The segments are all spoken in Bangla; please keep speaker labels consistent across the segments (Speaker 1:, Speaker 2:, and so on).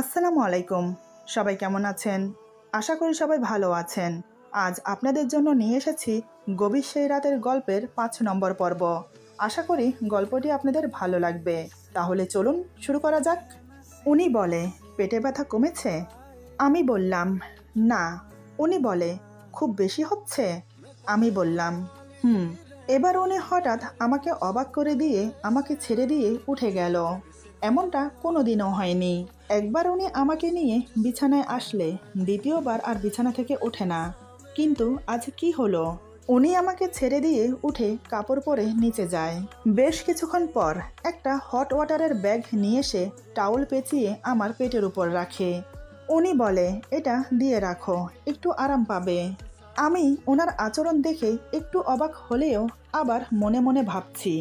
Speaker 1: আসসালামু আলাইকুম। সবাই কেমন আছেন? আশা করি সবাই ভালো আছেন। আজ আপনাদের জন্য নিয়ে এসেছি গভীর সেই রাতের গল্পের ৫ নম্বর পর্ব। আশা করি গল্পটি আপনাদের ভালো লাগবে। তাহলে চলুন শুরু করা যাক। উনি বলে, পেটে ব্যথা কমেছে? আমি বললাম, না। উনি বলে, খুব বেশি হচ্ছে? আমি বললাম, হুম। এবার উনি হঠাৎ আমাকে অবাক করে দিয়ে আমাকে ছেড়ে দিয়ে উঠে গেল। এমনটা কোনোদিনও হয়নি। একবার উনি আমাকে নিয়ে বিছানায় আসলে দ্বিতীয়বার আর বিছানা থেকে ওঠে না। কিন্তু আজ কি হলো? উনি আমাকে ছেড়ে দিয়ে উঠে কাপড় পরে নিচে যায়। বেশ কিছুক্ষণ পর একটা হট ওয়াটারের ব্যাগ নিয়ে এসে টাওয়েল পেঁচিয়ে আমার পেটের উপর রাখে। উনি বলে, এটা দিয়ে রাখো, একটু আরাম পাবে। আমি ওনার আচরণ দেখে একটু অবাক হলেও আবার মনে মনে ভাবছি,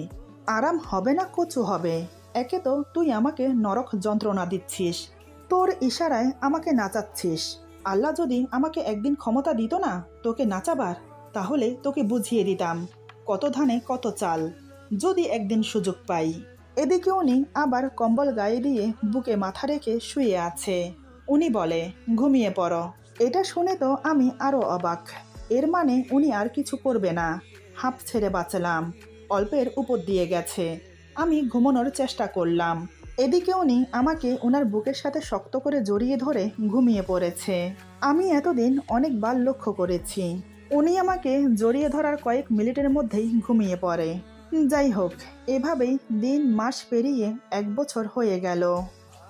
Speaker 1: আরাম হবে না কচু হবে। একে তো তুই আমাকে নরক যন্ত্রণা দিচ্ছিস, তোর ইশারায় আমাকে নাচাচ্ছিস। আল্লাহ যদি আমাকে একদিন ক্ষমতা দিত না তোকে নাচাবার, তাহলে তোকে বুঝিয়ে দিতাম কত ধানে কত চাল, যদি একদিন সুযোগ পাই। এদিকে উনি আবার কম্বল গায়ে দিয়ে বুকে মাথা রেখে শুয়ে আছে। উনি বলে, ঘুমিয়ে পড়ো। এটা শুনে তো আমি আরো অবাক। এর মানে উনি আর কিছু করবে না। হাঁপ ছেড়ে বাঁচলাম। অল্পের উপর দিয়ে গেছে। আমি ঘুমানোর চেষ্টা করলাম। এদিকে উনি আমাকে ওনার বুকের সাথে শক্ত করে জড়িয়ে ধরে ঘুমিয়ে পড়েছে। আমি এতদিন অনেকবার লক্ষ্য করেছি, উনি আমাকে জড়িয়ে ধরার কয়েক মিনিটের মধ্যেই ঘুমিয়ে পড়ে। যাই হোক, এভাবেই দিন মাস পেরিয়ে ১ বছর হয়ে গেল।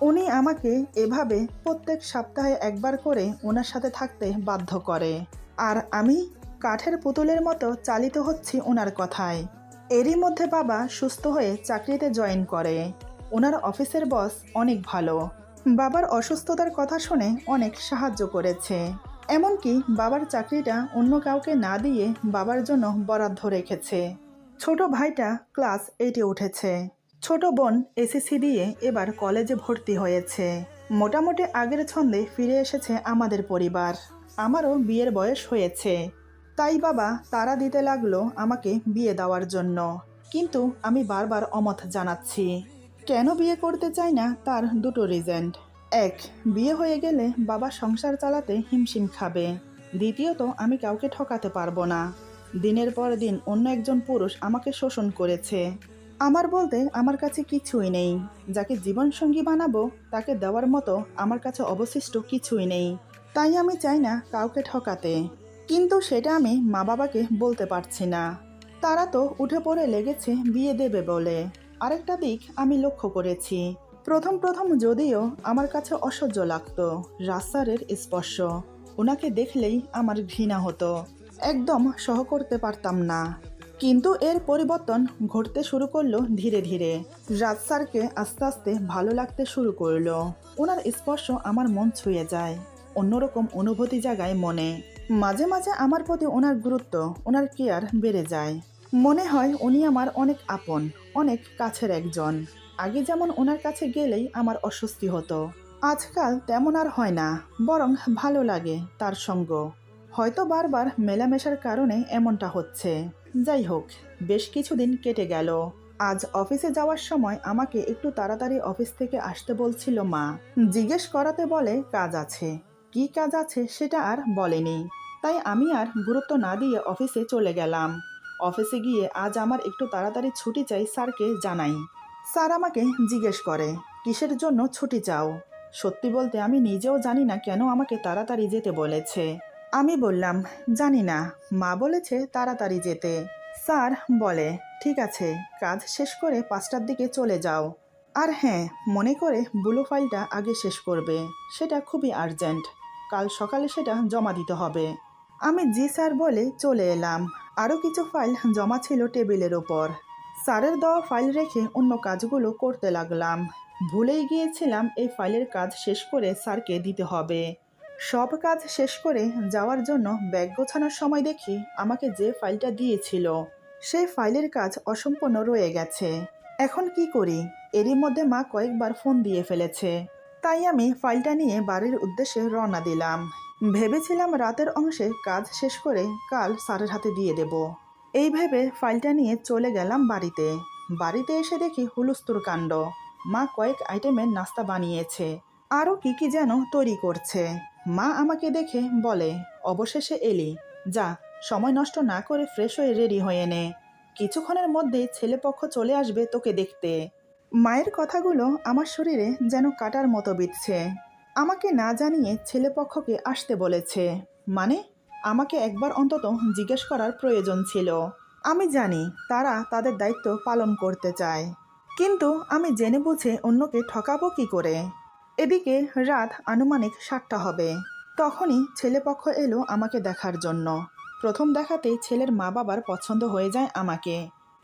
Speaker 1: উনি আমাকে এভাবে প্রত্যেক সপ্তাহে একবার করে ওনার সাথে থাকতে বাধ্য করে। আর আমি কাঠের পুতুলের মতো চালিত হচ্ছি ওনার কথায়। এরই মধ্যে বাবা সুস্থ হয়ে চাকরিতে জয়েন করে। ওনার অফিসের বস অনেক ভালো। বাবার অসুস্থতার কথা শুনে অনেক সাহায্য করেছে। এমনকি বাবার চাকরিটা অন্য কাউকে না দিয়ে বাবার জন্য বরাদ্দ রেখেছে। ছোট ভাইটা ক্লাস 8-এ উঠেছে। ছোট বোন এসএসসি দিয়ে এবার কলেজে ভর্তি হয়েছে। মোটামুটি আগের ছন্দে ফিরে এসেছে আমাদের পরিবার। আমারও বিয়ের বয়স হয়েছে। তাই বাবা তাড়া দিতে লাগলো আমাকে বিয়ে দেওয়ার জন্য। কিন্তু আমি বারবার অমত জানাচ্ছি। কেন বিয়ে করতে চাই না তার দুটো রিজন। এক, বিয়ে হয়ে গেলে বাবা সংসার চালাতে হিমশিম খাবে। দ্বিতীয়ত, আমি কাউকে ঠকাতে পারবো না। দিনের পর দিন অন্য একজন পুরুষ আমাকে শোষণ করেছে। আমার বলতে আমার কাছে কিছুই নেই। যাকে জীবনসঙ্গী বানাবো তাকে দেওয়ার মতো আমার কাছে অবশিষ্ট কিছুই নেই। তাই আমি চাই না কাউকে ঠকাতে। কিন্তু সেটা আমি মা বাবাকে বলতে পারছি না। তারা তো উঠে পড়ে লেগেছে বিয়ে দেবে বলে। আরেকটা দিক আমি লক্ষ্য করেছি। প্রথম প্রথম যদিও আমার কাছে অসহ্য লাগতো রাস্তারের স্পর্শ। ওনাকে দেখলেই আমার ঘৃণা হতো। একদম সহ করতে পারতাম না। কিন্তু এর পরিবর্তন ঘটতে শুরু করলো ধীরে ধীরে। রাজ স্যারকে আস্তে আস্তে ভালো লাগতে শুরু করলো। ওনার স্পর্শ আমার মন ছুঁয়ে যায়। অন্যরকম অনুভূতি জাগায় মনে। মাঝে মাঝে আমার প্রতি ওনার গুরুত্ব, ওনার কেয়ার বেড়ে যায়। মনে হয় উনি আমার অনেক আপন, অনেক কাছের একজন। আগে যেমন ওনার কাছে গেলেই আমার অস্বস্তি হতো, আজকাল তেমন আর হয় না। বরং ভালো লাগে তার সঙ্গ। হয়তো বারবার মেলামেশার কারণে এমনটা হচ্ছে। যাই হোক, বেশ কিছুদিন কেটে গেল। আজ অফিসে যাওয়ার সময় আমাকে একটু তাড়াতাড়ি অফিস থেকে আসতে বলছিল মা। জিজ্ঞেস করাতে বলে কাজ আছে। কি কাজ আছে সেটা আর বলেনি। তাই আমি আর গুরুত্ব না দিয়ে অফিসে চলে গেলাম। অফিসে গিয়ে আজ আমার একটু তাড়াতাড়ি ছুটি চাই স্যারকে জানাই। স্যার আমাকে জিজ্ঞেস করে, কিসের জন্য ছুটি চাও? সত্যি বলতে আমি নিজেও জানি না কেন আমাকে তাড়াতাড়ি যেতে বলেছে। আমি বললাম, জানি না, মা বলেছে তাড়াতাড়ি যেতে। স্যার বলে, ঠিক আছে, কাজ শেষ করে 5টার দিকে চলে যাও। আর হ্যাঁ, মনে করে ব্লু ফাইলটা আগে শেষ করবে, সেটা খুবই আর্জেন্ট। কাল সকালে সেটা জমা দিতে হবে। আমি জি স্যার বলে চলে এলাম। আরও কিছু ফাইল জমা ছিল টেবিলের ওপর। স্যারের দেওয়া ফাইল রেখে অন্য কাজগুলো করতে লাগলাম। ভুলেই গিয়েছিলাম এই ফাইলের কাজ শেষ করে স্যারকে দিতে হবে। সব কাজ শেষ করে যাওয়ার জন্য ব্যাগ গোছানোর সময় দেখি আমাকে যে ফাইলটা দিয়েছিল সেই ফাইলের কাজ অসম্পূর্ণ রয়ে গেছে। এখন কি করি? এরই মধ্যে মা কয়েকবার ফোন দিয়ে ফেলেছে। তাই আমি ফাইলটা নিয়ে বাড়ির উদ্দেশ্যে রওনা দিলাম। ভেবেছিলাম রাতের অংশে কাজ শেষ করে কাল স্যারের হাতে দিয়ে দেব। এই ভেবে ফাইলটা নিয়ে চলে গেলাম বাড়িতে। বাড়িতে এসে দেখি হুলস্থুল কাণ্ড। মা কয়েক আইটেমের নাস্তা বানিয়েছে। আরও কি যেন তৈরি করছে। মা আমাকে দেখে বলে, অবশেষে এলি, যা সময় নষ্ট না করে ফ্রেশ হয়ে রেডি হয়ে নে, কিছুক্ষণের মধ্যে ছেলেপক্ষ চলে আসবে তোকে দেখতে। মায়ের কথাগুলো আমার শরীরে যেন কাটার মতো বিঁধছে। আমাকে না জানিয়ে ছেলেপক্ষকে আসতে বলেছে, মানে আমাকে একবার অন্তত জিজ্ঞেস করার প্রয়োজন ছিল। আমি জানি তারা তাদের দায়িত্ব পালন করতে চায়, কিন্তু আমি জেনে বুঝে অন্যকে ঠকাবো কি করে। এদিকে রাত আনুমানিক 7টা হবে। তখনই ছেলেপক্ষ এলো আমাকে দেখার জন্য। প্রথম দেখাতেই ছেলের মা বাবার পছন্দ হয়ে যায় আমাকে,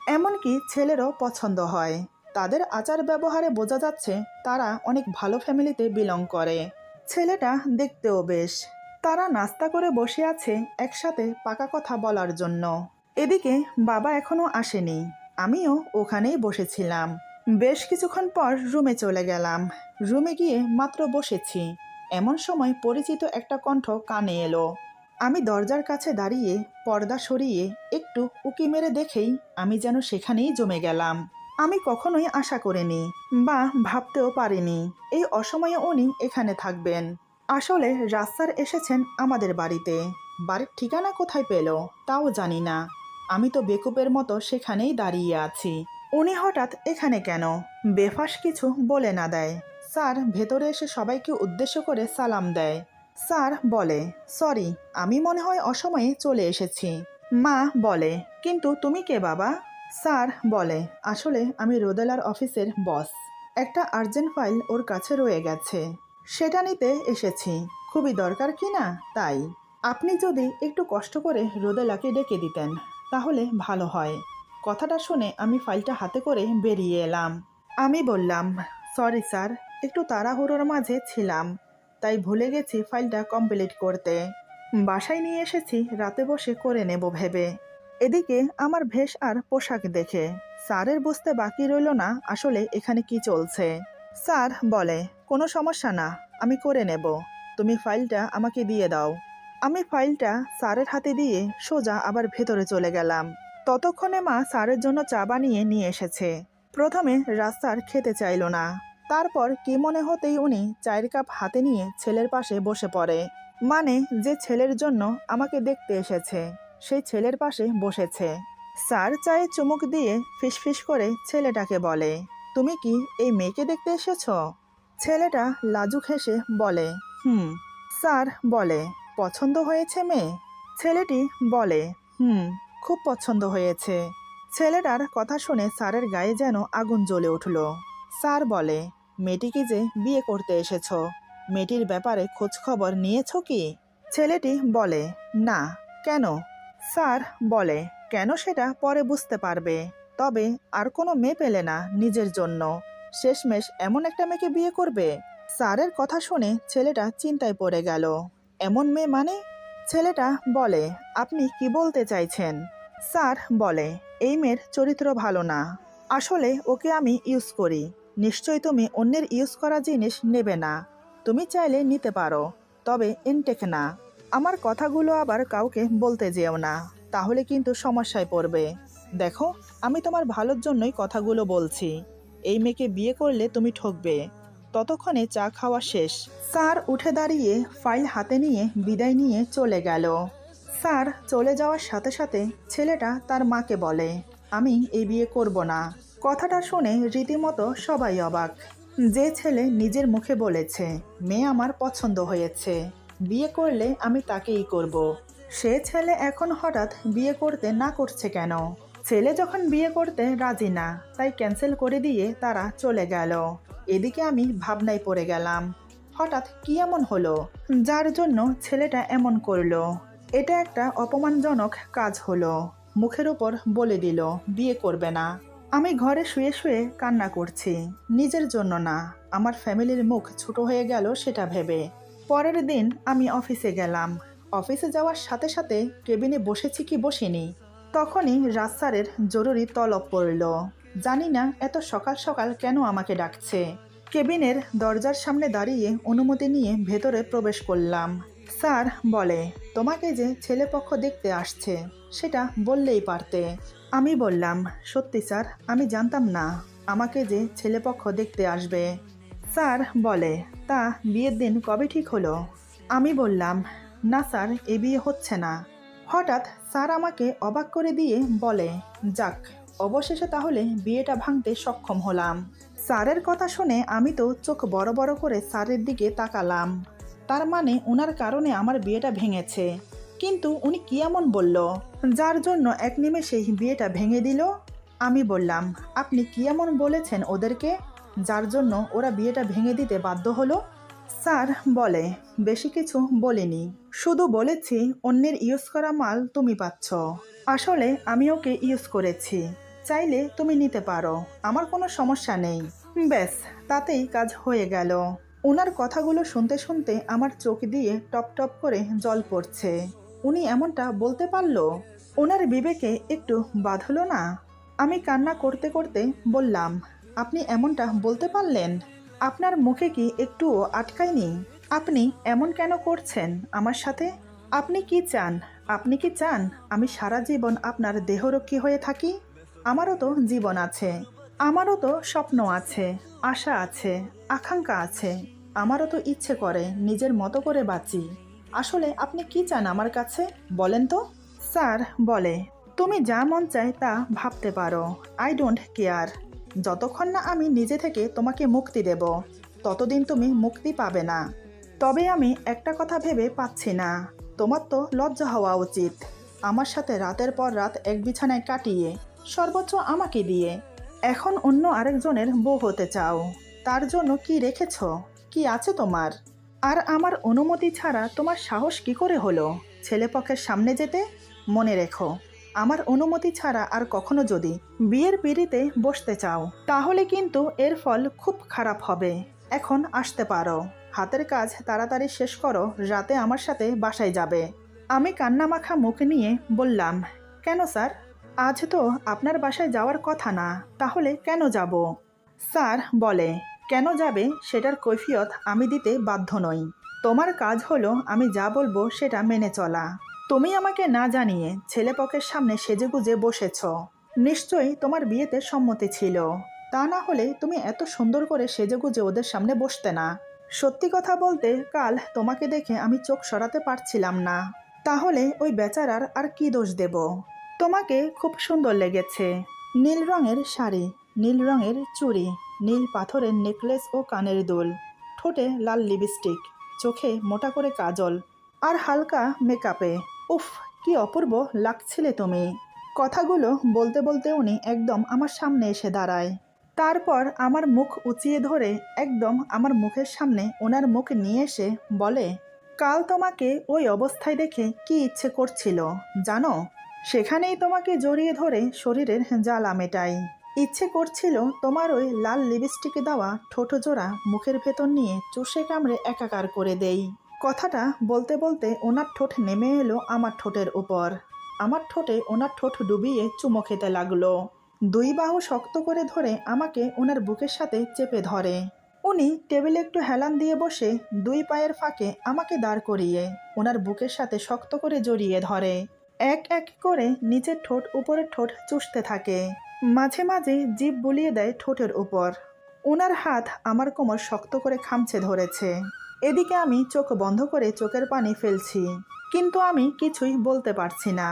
Speaker 1: এমনকি ছেলেরও পছন্দ হয়। তাদের আচার ব্যবহারে বোঝা যাচ্ছে তারা অনেক ভালো ফ্যামিলিতে বিলং করে। ছেলেটা দেখতেও বেশ। তারা নাস্তা করে বসে আছে একসাথে পাকা কথা বলার জন্য। এদিকে বাবা এখনো আসেনি, আমিও ওখানেই বসেছিলাম। বেশ কিছুক্ষণ পর রুমে চলে গেলাম। রুমে গিয়ে মাত্র বসেছি, এমন সময় পরিচিত একটা কণ্ঠ কানে এলো। আমি দরজার কাছে দাঁড়িয়ে পর্দা সরিয়ে একটু উকি মেরে দেখেই আমি যেন সেখানেই জমে গেলাম। আমি কখনোই আশা করিনি বা ভাবতেও পারিনি এই অসময়ে উনি এখানে থাকবেন। আসলে রাস্তার এসেছেন আমাদের বাড়িতে। বাড়ির ঠিকানা কোথায় পেল তাও জানি না। আমি তো বেকুবের মতো সেখানেই দাঁড়িয়ে আছি। উনি হঠাৎ এখানে কেন? বেফাস কিছু বলে না দেয়। স্যার ভেতরে এসে সবাইকে উদ্দেশ্য করে সালাম দেয়। স্যার বলে, সরি, আমি মনে হয় অসময়ে চলে এসেছি। মা বলে, কিন্তু তুমি কে বাবা? স্যার বলে, আসলে আমি রোদেলার অফিসের বস। একটা আর্জেন্ট ফাইল ওর কাছে রয়ে গেছে, সেটা নিতে এসেছি। খুবই দরকার কি না, তাই। আপনি যদি একটু কষ্ট করে রোদেলাকে ডেকে দিতেন তাহলে ভালো হয়। কথাটা শুনে আমি ফাইলটা হাতে করে বেরিয়ে এলাম। আমি বললাম, সরি স্যার, একটু তাড়াহুড়োর মাঝে ছিলাম, তাই ভুলে গেছি ফাইলটা কমপ্লিট করতে। বাসায় নিয়ে এসেছি রাতে বসে করে নেব ভেবে। এদিকে আমার ভেষ আর পোশাক দেখে স্যারের বুঝতে বাকি রইল না আসলে এখানে কি চলছে। স্যার বলে, কোনো সমস্যা না, আমি করে নেব, তুমি ফাইলটা আমাকে দিয়ে দাও। আমি ফাইলটা স্যারের হাতে দিয়ে সোজা আবার ভেতরে চলে গেলাম। ততক্ষণে মা স্যারের জন্য চা বানিয়ে নিয়ে এসেছে। প্রথমে রাস্তার খেতে চাইল না, তারপর কি মনে হতেই উনি চায়ের কাপ হাতে নিয়ে ছেলের পাশে বসে পড়ে। মানে যে ছেলের জন্য আমাকে দেখতে এসেছে সেই ছেলের পাশে বসেছে। স্যার চায়ে চুমুক দিয়ে ফিসফিস করে ছেলেটাকে বলে, তুমি কি এই মেয়েকে দেখতে এসেছো? ছেলেটা লাজুক হেসে বলে, হুম। স্যার বলে, পছন্দ হয়েছে মেয়ে? ছেলেটি বলে, হুম, খুব পছন্দ হয়েছে। ছেলেটার কথা শুনে স্যারের গায়ে যেন আগুন জ্বলে উঠল। স্যার বলে, মেয়েটিকে যে বিয়ে করতে এসেছো, মেয়েটির ব্যাপারে খোঁজ খবর নিয়েছো কি? ছেলেটি বলে, না। কেন? স্যার বলে, কেন সেটা পরে বুঝতে পারবে, তবে আর কোনো মেয়ে পেলে না নিজের জন্য, শেষমেশ এমন একটা মেয়েকে বিয়ে করবে? স্যারের কথা শুনে ছেলেটা চিন্তায় পড়ে গেল। এমন মেয়ে মানে? ছেলেটা বলে, আপনি কি বলতে চাইছেন? স্যার বলে, এই মেয়ের চরিত্র ভালো না, আসলে ওকে আমি ইউজ করি। নিশ্চয়ই তুমি অন্যের ইউজ করা জিনিস নেবে না। তুমি চাইলে নিতে পারো, তবে ইনটেক না। আমার কথাগুলো আবার কাউকে বলতে যেও না, তাহলে কিন্তু সমস্যায় পড়বে। দেখো, আমি তোমার ভালোর জন্যই কথাগুলো বলছি। এই মেয়েকে বিয়ে করলে তুমি ঠকবে। ততক্ষণে চা খাওয়া শেষ। স্যার উঠে দাঁড়িয়ে ফাইল হাতে নিয়ে বিদায় নিয়ে চলে গেল। স্যার চলে যাওয়ার সাথে সাথে ছেলেটা তার মাকে বলে, আমি এই বিয়ে করব না। কথাটা শুনে রীতিমতো সবাই অবাক। যে ছেলে নিজের মুখে বলেছে মেয়ে আমার পছন্দ হয়েছে, বিয়ে করলে আমি তাকেই করব, সে ছেলে এখন হঠাৎ বিয়ে করতে না করছে কেন? ছেলে যখন বিয়ে করতে রাজি না, তাই ক্যান্সেল করে দিয়ে তারা চলে গেল। এদিকে আমি ভাবনায় পড়ে গেলাম, হঠাৎ কি এমন হলো যার জন্য ছেলেটা এমন করলো? এটা একটা অপমানজনক কাজ হলো। মুখের উপর বলে দিল বিয়ে করবে না। আমি ঘরে শুয়ে শুয়ে কান্না করছি, নিজের জন্য না, আমার ফ্যামিলির মুখ ছোট হয়ে গেল সেটা ভেবে। পরের দিন আমি অফিসে গেলাম। অফিসে যাওয়ার সাথে সাথে কেবিনে বসেছি কি বসিনি, তখনই রাস্তারের জরুরি তলব পড়ল। জানি না এত সকাল সকাল কেন আমাকে ডাকছে। কেবিনের দরজার সামনে দাঁড়িয়ে অনুমতি নিয়ে ভেতরে প্রবেশ করলাম। স্যার বলে, তোমাকে যে ছেলেপক্ষ দেখতে আসছে সেটা বললেই পারতে। আমি বললাম, সত্যি স্যার, আমি জানতাম না আমাকে যে ছেলেপক্ষ দেখতে আসবে। স্যার বলে, তা বিয়ের দিন কবে ঠিক হলো? আমি বললাম, না স্যার, এ বিয়ে হচ্ছে না। হঠাৎ স্যার আমাকে অবাক করে দিয়ে বলে, যাক, অবশেষে তাহলে বিয়েটা ভাঙতে সক্ষম হলাম। স্যারের কথা শুনে আমি তো চোখ বড় বড় করে স্যারের দিকে তাকালাম। তার মানে ওনার কারণে আমার বিয়েটা ভেঙেছে। কিন্তু উনি কি এমন বলল যার জন্য এক নিমেষেই বিয়েটা ভেঙে দিল? আমি বললাম, আপনি কি এমন বলেছেন ওদেরকে যার জন্য ওরা বিয়েটা ভেঙে দিতে বাধ্য হলো? স্যার বলে, বেশি কিছু বলিনি, শুধু বলেছি অন্যের ইউজ করা মাল তুমি পাচ্ছ। আসলে আমি ওকে ইউজ করেছি, চাইলে তুমি নিতে পারো, আমার কোনো সমস্যা নেই। ব্যাস, তাতেই কাজ হয়ে গেল। ওনার কথাগুলো শুনতে শুনতে আমার চোখ দিয়ে টপ টপ করে জল পড়ছে। উনি এমনটা বলতে পারলো? ওনার বিবেকে একটু বাঁধলো না? আমি কান্না করতে করতে বললাম, আপনি এমনটা বলতে পারলেন? আপনার মুখে কি একটুও আটকায়নি? আপনি এমন কেন করছেন আমার সাথে? আপনি কি চান? আপনি কি চান আমি সারা জীবন আপনার দেহরক্ষী হয়ে থাকি? আমারও তো জীবন আছে, আমারও তো স্বপ্ন আছে, আশা আছে, আকাঙ্ক্ষা আছে। আমারও তো ইচ্ছে করে নিজের মতো করে বাঁচি। আসলে আপনি কি চান আমার কাছে, বলেন তো? স্যার বলে, তুমি যা মন চায় তা ভাবতে পারো, আই ডোন্ট কেয়ার। যতক্ষণ না আমি নিজে থেকে তোমাকে মুক্তি দেব, ততদিন তুমি মুক্তি পাবে না। তবে আমি একটা কথা ভেবে পাচ্ছি না, তোমার তো লজ্জা হওয়া উচিত। আমার সাথে রাতের পর রাত এক বিছানায় কাটিয়ে, সর্বোচ্চ আমাকে দিয়ে, এখন অন্য আরেকজনের বউ হতে চাও। তার জন্য কি রেখেছ? কি আছে তোমার? আর আমার অনুমতি ছাড়া তোমার সাহস কি করে হলো ছেলেপক্ষের সামনে যেতে? মনে রেখো, আমার অনুমতি ছাড়া আর কখনো যদি বিয়ের পিঁড়িতে বসতে চাও, তাহলে কিন্তু এর ফল খুব খারাপ হবে। এখন আসতে পারো, হাতের কাজ তাড়াতাড়ি শেষ করো, রাতে আমার সাথে বাসায় যাবে। আমি কান্নামাখা মুখ নিয়ে বললাম, কেন স্যার? আজ তো আপনার বাসায় যাওয়ার কথা না, তাহলে কেন যাব? স্যার বলে, কেন যাবে সেটার কৈফিয়ত আমি দিতে বাধ্য নই। তোমার কাজ হলো আমি যা বলবো সেটা মেনে চলা। তুমি আমাকে না জানিয়ে ছেলেপক্ষের সামনে সেজেগুজে বসেছ, নিশ্চয়ই তোমার বিয়েতে সম্মতি ছিল। তা না হলে তুমি এত সুন্দর করে সেজেগুজে ওদের সামনে বসতে না। সত্যি কথা বলতে, কাল তোমাকে দেখে আমি চোখ সরাতে পারছিলাম না। তাহলে ওই বেচারার আর কি দোষ দেব? তোমাকে খুব সুন্দর লেগেছে। নীল রঙের শাড়ি, নীল রঙের চুড়ি, নীল পাথরের নেকলেস ও কানের দুল, ঠোঁটে লাল লিপস্টিক, চোখে মোটা করে কাজল, আর হালকা মেকআপে। উফ, কি অপূর্ব লাগছিলে তুমি। কথাগুলো বলতে বলতে উনি একদম আমার সামনে এসে দাঁড়ায়। তারপর আমার মুখ উঁচিয়ে ধরে একদম আমার মুখের সামনে ওনার মুখ নিয়ে এসে বলে, কাল তোমাকে ওই অবস্থায় দেখে কি ইচ্ছে করছিল জানো? সেখানেই তোমাকে জড়িয়ে ধরে শরীরের জ্বালা মেটাই। ইচ্ছে করছিল তোমার ওই লাল লিপস্টিকে দেওয়া ঠোঁট জোড়া মুখের ভেতর নিয়ে চুষে কামড়ে একাকার করে দেই। কথাটা বলতে বলতে ওনার ঠোঁট নেমে এলো আমার ঠোঁটের উপর। আমার ঠোঁটে ওনার ঠোঁট ডুবিয়ে চুমো খেতে লাগলো। দুই বাহু শক্ত করে ধরে আমাকে ওনার বুকের সাথে চেপে ধরে। উনি টেবিলে একটু হেলান দিয়ে বসে দুই পায়ের ফাঁকে আমাকে দাঁড় করিয়ে ওনার বুকের সাথে শক্ত করে জড়িয়ে ধরে। এক এক করে নিচের ঠোঁট উপরের ঠোঁট চুষতে থাকে, মাঝে মাঝে জিভ বুলিয়ে দেয় ঠোঁটের উপর। ওনার হাত আমার কোমর শক্ত করে খামচে ধরেছে। এদিকে আমি চোখ বন্ধ করে চোখের পানি ফেলছি, কিন্তু আমি কিছুই বলতে পারছি না।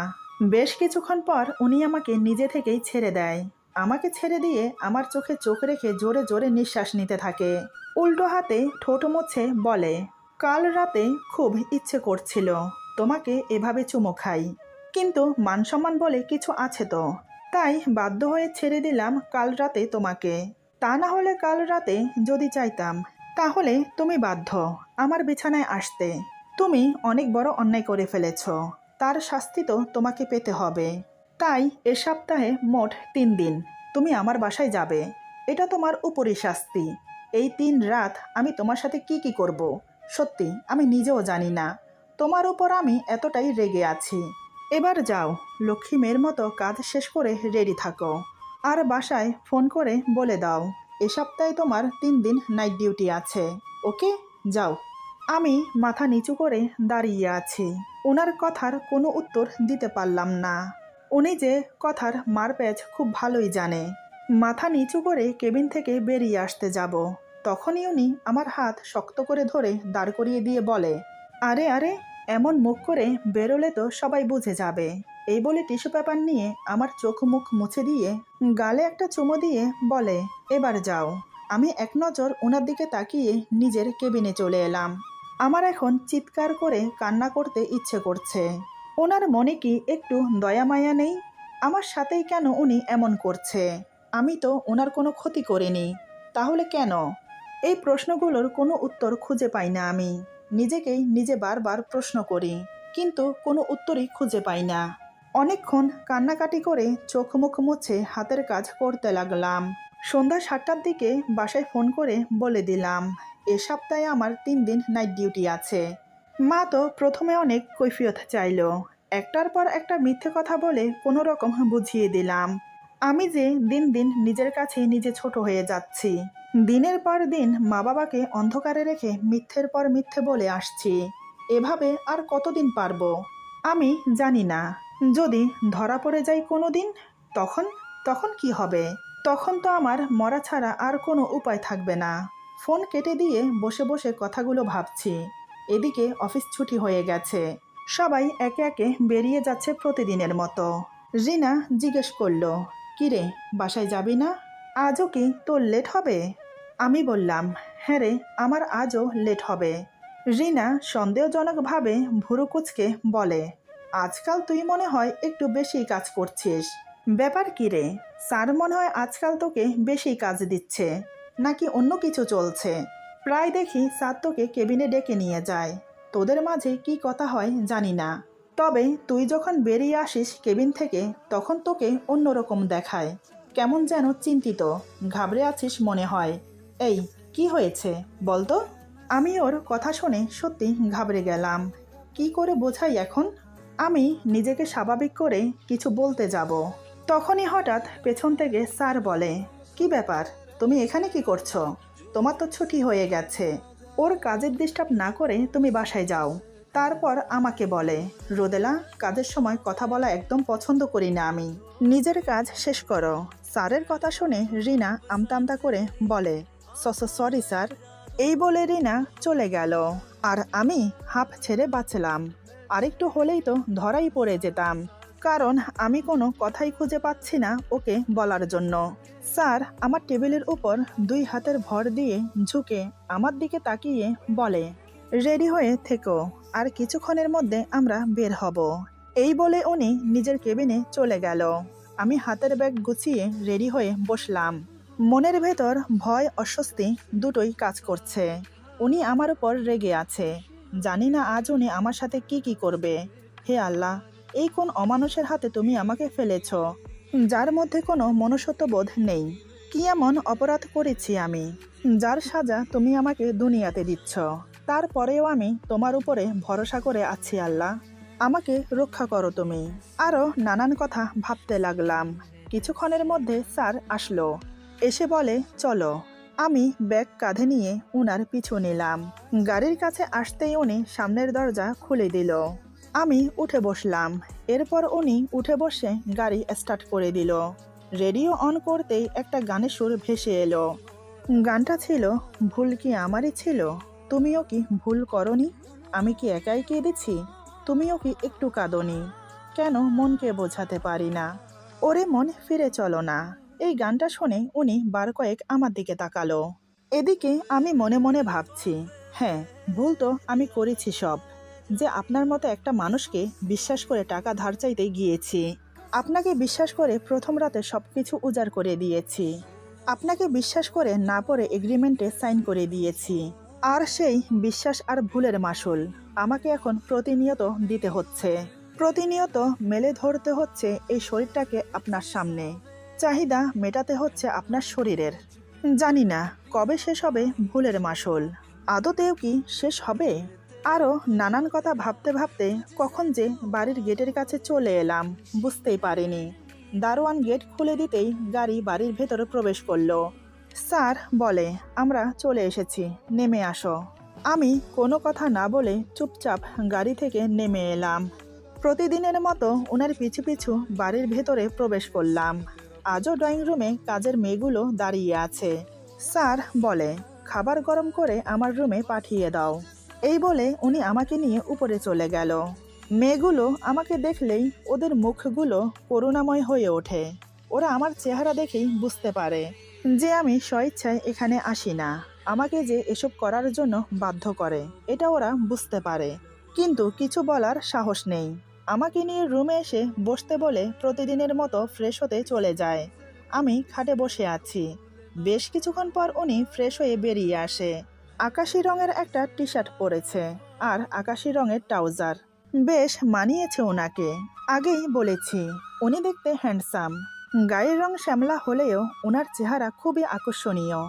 Speaker 1: বেশ কিছুক্ষণ পর উনি আমাকে নিজে থেকেই ছেড়ে দেয়। আমাকে ছেড়ে দিয়ে আমার চোখে চোখ রেখে জোরে জোরে নিঃশ্বাস নিতে থাকে। উল্টো হাতে ঠোঁট মুছে বলে, কাল রাতে খুব ইচ্ছে করছিল তোমাকে এভাবে চুমো খাই, কিন্তু মানসম্মান বলে কিছু আছে তো, তাই বাধ্য হয়ে ছেড়ে দিলাম কাল রাতে তোমাকে। তা না হলে কাল রাতে যদি চাইতাম, তাহলে তুমি বাধ্য আমার বিছানায় আসতে। তুমি অনেক বড় অন্যায় করে ফেলেছ, তার শাস্তি তো তোমাকে পেতে হবে। তাই এ সপ্তাহে মোট 3 দিন তুমি আমার বাসায় যাবে। এটা তোমার উপরি শাস্তি। এই 3 রাত আমি তোমার সাথে কি কি করব, সত্যি আমি নিজেও জানি না। তোমার উপর আমি এতটাই রেগে আছি। এবার যাও, লক্ষ্মী মেয়ের মতো কাজ শেষ করে রেডি থাকো। আর বাসায় ফোন করে বলে দাও এ সপ্তাহে তোমার 3 দিন নাইট ডিউটি আছে। ওকে, যাও। আমি মাথা নিচু করে দাঁড়িয়ে আছি। ওনার কথার কোনো উত্তর দিতে পারলাম না। উনি যে কথার মারপ্যাঁচ খুব ভালোই জানে। মাথা নিচু করে কেবিন থেকে বেরিয়ে আসতে যাব, তখনই উনি আমার হাত শক্ত করে ধরে দাঁড় করিয়ে দিয়ে বলে, আরে আরে, এমন মুখ করে বেরোলে তো সবাই বুঝে যাবে। এই বলে টিস্যু পেপার নিয়ে আমার চোখ মুখ মুছে দিয়ে গালে একটা চুমো দিয়ে বলে, এবার যাও। আমি এক নজর ওনার দিকে তাকিয়ে নিজের কেবিনে চলে এলাম। আমার এখন চিৎকার করে কান্না করতে ইচ্ছে করছে। ওনার মনে কি একটু দয়া মায়া নেই? আমার সাথেই কেন উনি এমন করছে? আমি তো ওনার কোনো ক্ষতি করিনি, তাহলে কেন? এই প্রশ্নগুলোর কোনো উত্তর খুঁজে পাই না আমি। নিজেকেই নিজে বারবার প্রশ্ন করি, কিন্তু কোনো উত্তরই খুঁজে পাই না। অনেকক্ষণ কান্নাকাটি করে চোখ মুখ মুছে হাতের কাজ করতে লাগলাম। সন্ধ্যা 7টার দিকে বাসায় ফোন করে বলে দিলাম, এ সপ্তাহে আমার 3 দিন নাইট ডিউটি আছে। মা তো প্রথমে অনেক কৈফিয়ত চাইল। একটার পর একটা মিথ্যে কথা বলে কোনো রকম বুঝিয়ে দিলাম আমি যে দিন দিন নিজের কাছে নিজে ছোট হয়ে যাচ্ছি। দিনের পর দিন মা বাবাকে অন্ধকারে রেখে মিথ্যের পর মিথ্যে বলে আসছি। এভাবে আর কতদিন পারবো? আমি জানি না। যদি ধরা পড়ে যাই কোনো দিন, তখন তখন কি হবে? তখন তো আমার মরা ছাড়া আর কোনো উপায় থাকবে না। ফোন কেটে দিয়ে বসে বসে কথাগুলো ভাবছি। এদিকে অফিস ছুটি হয়ে গেছে। সবাই একে একে বেরিয়ে যাচ্ছে প্রতিদিনের মতো। রিনা জিজ্ঞেস করলো, কিরে, বাসায় যাবি না? আজও কি তোর লেট হবে? আমি বললাম, হ্যাঁ রে, আমার আজও লেট হবে। রিনা সন্দেহজনকভাবে ভুরু কুঁচকে বলে, আজকাল তুই মনে হয় একটু বেশি কাজ করছিস। ব্যাপার কি রে? স্যার মনে হয় আজকাল তোকে বেশি কাজ দিচ্ছে, নাকি অন্য কিছু চলছে? প্রায় দেখি স্যার তোকে কেবিনে ডেকে নিয়ে যায়। তোদের মাঝে কি কথা হয় জানি না, তবে তুই যখন বেরিয়ে আসিস কেবিন থেকে তখন তোকে অন্যরকম দেখায়। কেমন যেন চিন্তিত, ঘাবড়ে আছিস মনে হয়। এই, কি হয়েছে বলতো? আমি ওর কথা শুনে সত্যি ঘাবড়ে গেলাম। কি করে বোঝাই এখন? আমি নিজেকে স্বাভাবিক করে কিছু বলতে যাব, তখনই হঠাৎ পেছন থেকে স্যার বলে, কি ব্যাপার, তুমি এখানে কি করছো? তোমার তো ছুটি হয়ে গেছে। ওর কাজের ডিস্টার্ব না করে তুমি বাসায় যাও। তারপর আমাকে বলে, রোদেলা, কাজের সময় কথা বলা একদম পছন্দ করি না আমি। নিজের কাজ শেষ করো। স্যারের কথা শুনে রিনা আমতা আমতা করে বলে, সরি স্যার। এই বলে রিনা চলে গেল। আর আমি হাঁপ ছেড়ে বাঁচলাম। আরেকটু হলেই তো ধরাই পড়ে যেতাম, কারণ আমি কোনো কথাই খুঁজে পাচ্ছি না ওকে বলার জন্য। স্যার আমার টেবিলের উপর 2 হাতের ভর দিয়ে ঝুঁকে আমার দিকে তাকিয়ে বলে, রেডি হয়ে থেকো, আর কিছুক্ষণের মধ্যে আমরা বের হব। এই বলে উনি নিজের কেবিনে চলে গেল। আমি হাতের ব্যাগ গুছিয়ে রেডি হয়ে বসলাম। মনের ভেতর ভয় অস্বস্তি দুটোই কাজ করছে। উনি আমার উপর রেগে আছে। জানি না আজ উনি আমার সাথে কি কি করবে। হে আল্লাহ, এই কোন অমানুষের হাতে তুমি আমাকে ফেলেছ, যার মধ্যে কোনো মনুষ্যত্ববোধ নেই। কি এমন অপরাধ করেছি আমি, যার সাজা তুমি আমাকে দুনিয়াতে দিচ্ছ? তারপরেও আমি তোমার উপরে ভরসা করে আছি আল্লাহ, আমাকে রক্ষা করো তুমি। আরও নানান কথা ভাবতে লাগলাম। কিছুক্ষণের মধ্যে স্যার আসলো। এসে বলে, চলো। আমি ব্যাগ কাঁধে নিয়ে উনার পিছু নিলাম। গাড়ির কাছে আসতেই উনি সামনের দরজা খুলে দিল। আমি উঠে বসলাম। এরপর উনি উঠে বসে গাড়ি স্টার্ট করে দিল। রেডিও অন করতেই একটা গানের সুর ভেসে এলো। গানটা ছিল, ভুল কি আমারই ছিল? তুমিও কি ভুল করনি? আমি কি একাই কেঁদেছি? তুমিও কি একটু কাঁদনি? কেন মনকে বোঝাতে পারি না? ওরে মন, ফিরে চলো না। এই গানটা শুনে উনি বার কয়েক আমার দিকে তাকালো। এদিকে আমি মনে মনে ভাবছি, হ্যাঁ, ভুল তো আমি করেছি সব। যে আপনার মতো একটা মানুষকে বিশ্বাস করে টাকা ধার চাইতে গিয়েছি। আপনাকে বিশ্বাস করে প্রথম রাতে সব কিছু উজাড় করে দিয়েছি। আপনাকে বিশ্বাস করে না পড়ে এগ্রিমেন্টে সাইন করে দিয়েছি। আর সেই বিশ্বাস আর ভুলের মাসুল আমাকে এখন প্রতিনিয়ত দিতে হচ্ছে। প্রতিনিয়ত মেলে ধরতে হচ্ছে এই শরীরটাকে আপনার সামনে। চাহিদা মেটাতে হচ্ছে আপনার শরীরের। জানি না কবে শেষ হবে ভুলের মাসুল। আদতেও কি শেষ হবে? আরও নানান কথা ভাবতে ভাবতে কখন যে বাড়ির গেটের কাছে চলে এলাম বুঝতেই পারিনি। দারোয়ান গেট খুলে দিতেই গাড়ি বাড়ির ভেতরে প্রবেশ করলো। স্যার বলে, আমরা চলে এসেছি, নেমে আসো। আমি কোনো কথা না বলে চুপচাপ গাড়ি থেকে নেমে এলাম। প্রতিদিনের মতো ওনার পিছু পিছু বাড়ির ভেতরে প্রবেশ করলাম। আজও ড্রয়িং রুমে কাজের মেয়েগুলো দাঁড়িয়ে আছে। স্যার বলে, খাবার গরম করে আমার রুমে পাঠিয়ে দাও। এই বলে উনি আমাকে নিয়ে উপরে চলে গেল। মেয়েগুলো আমাকে দেখলেই ওদের মুখগুলো করুণাময় হয়ে ওঠে। ওরা আমার চেহারা দেখেই বুঝতে পারে যে আমি স্বেচ্ছায় এখানে আসি না, আমাকে যে এসব করার জন্য বাধ্য করে, এটা ওরা বুঝতে পারে। কিন্তু কিছু বলার সাহস নেই। আমাকে নিয়ে রুমে এসে বসতে বলে প্রতিদিনের মতো ফ্রেশ হতে চলে যায়। আমি খাটে বসে আছি। বেশ কিছুক্ষণ পর উনি ফ্রেশ হয়ে বেরিয়ে আসে। আকাশি রঙের একটা টি শার্ট পরেছে আর আকাশি রঙের ট্রাউজার। বেশ মানিয়েছে ওনাকে। আগেই বলেছি উনি দেখতে হ্যান্ডসাম। গায়ের রং শ্যামলা হলেও ওনার চেহারা খুবই আকর্ষণীয়।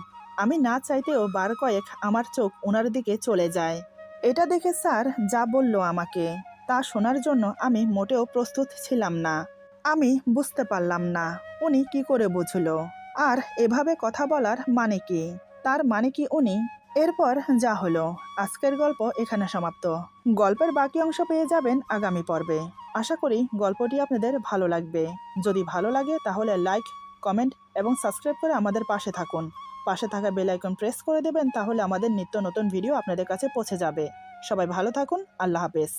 Speaker 1: আমি না চাইতেও বার কয়েক আমার চোখ ওনার দিকে চলে যায়। এটা দেখে স্যার যা বলল আমাকে তা শোনার জন্য আমি মোটেও প্রস্তুত ছিলাম না। আমি বুঝতে পারলাম না উনি কি করে বুঝলো, আর এভাবে কথা বলার মানে কি। তার মানে কি উনি। এরপর যা হলো, আজকের গল্প এখানে সমাপ্ত। গল্পের বাকি অংশ পেয়ে যাবেন আগামী পর্বে। আশা করি গল্পটি আপনাদের ভালো লাগবে। যদি ভালো লাগে তাহলে লাইক, কমেন্ট এবং সাবস্ক্রাইব করে আমাদের পাশে থাকুন। পাশে থাকা বেল আইকন প্রেস করে দেবেন, তাহলে আমাদের নিত্য নতুন ভিডিও আপনাদের কাছে পৌঁছে যাবে। সবাই ভালো থাকুন। আল্লাহ হাফেজ।